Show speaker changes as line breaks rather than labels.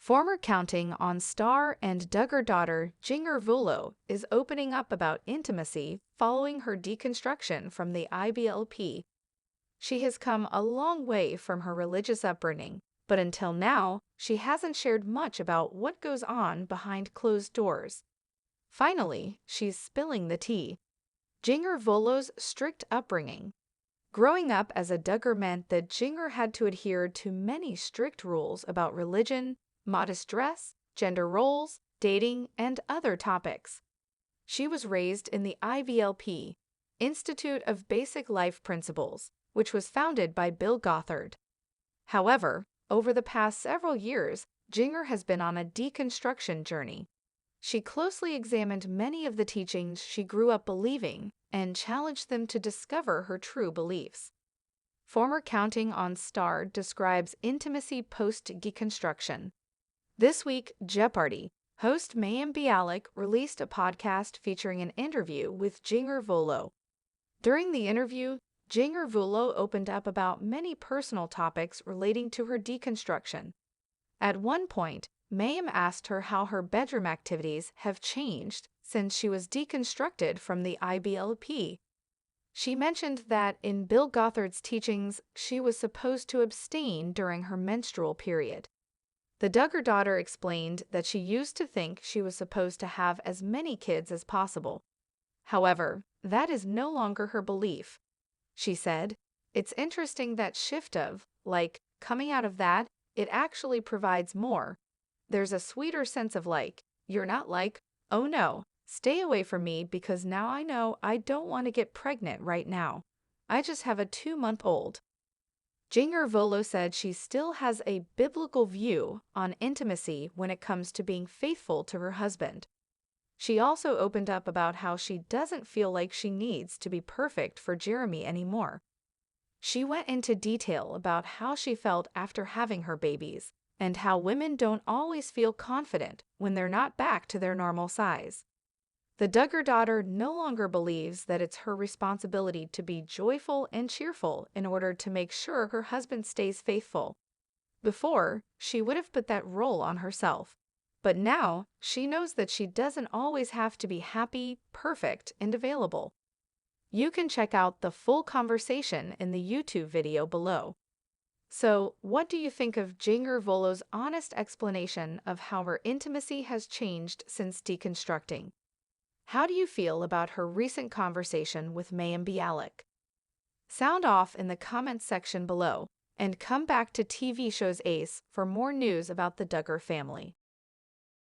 Former Counting on star and Duggar daughter Jinger Vuolo is opening up about intimacy following her deconstruction from the IBLP. She has come a long way from her religious upbringing, but until now, she hasn't shared much about what goes on behind closed doors. Finally, she's spilling the tea. Jinger Vuolo's strict upbringing. Growing up as a Duggar meant that Jinger had to adhere to many strict rules about religion, modest dress, gender roles, dating, and other topics. She was raised in the IBLP, Institute of Basic Life Principles, which was founded by Jill Duggar. However, over the past several years, Jinger has been on a deconstruction journey. She closely examined many of the teachings she grew up believing and challenged them to discover her true beliefs. Former Counting on star describes intimacy post-deconstruction. This week, Jeopardy! Host Mayim Bialik released a podcast featuring an interview with Jinger Vuolo. During the interview, Jinger Vuolo opened up about many personal topics relating to her deconstruction. At one point, Mayim asked her how her bedroom activities have changed since she was deconstructed from the IBLP. She mentioned that in Jill Duggar's teachings, she was supposed to abstain during her menstrual period. The Duggar daughter explained that she used to think she was supposed to have as many kids as possible. However, that is no longer her belief. She said, "It's interesting that shift of, like, coming out of that, it actually provides more. There's a sweeter sense of you're not oh no, stay away from me because now I know I don't want to get pregnant right now. I just have a 2-month-old. Jinger Vuolo said she still has a biblical view on intimacy when it comes to being faithful to her husband. She also opened up about how she doesn't feel like she needs to be perfect for Jeremy anymore. She went into detail about how she felt after having her babies and how women don't always feel confident when they're not back to their normal size. The Duggar daughter no longer believes that it's her responsibility to be joyful and cheerful in order to make sure her husband stays faithful. Before, she would have put that role on herself. But now, she knows that she doesn't always have to be happy, perfect, and available. You can check out the full conversation in the YouTube video below. So, what do you think of Jinger Vuolo's honest explanation of how her intimacy has changed since deconstructing? How do you feel about her recent conversation with Mayim Bialik? Sound off in the comments section below, and come back to TV Shows Ace for more news about the Duggar family.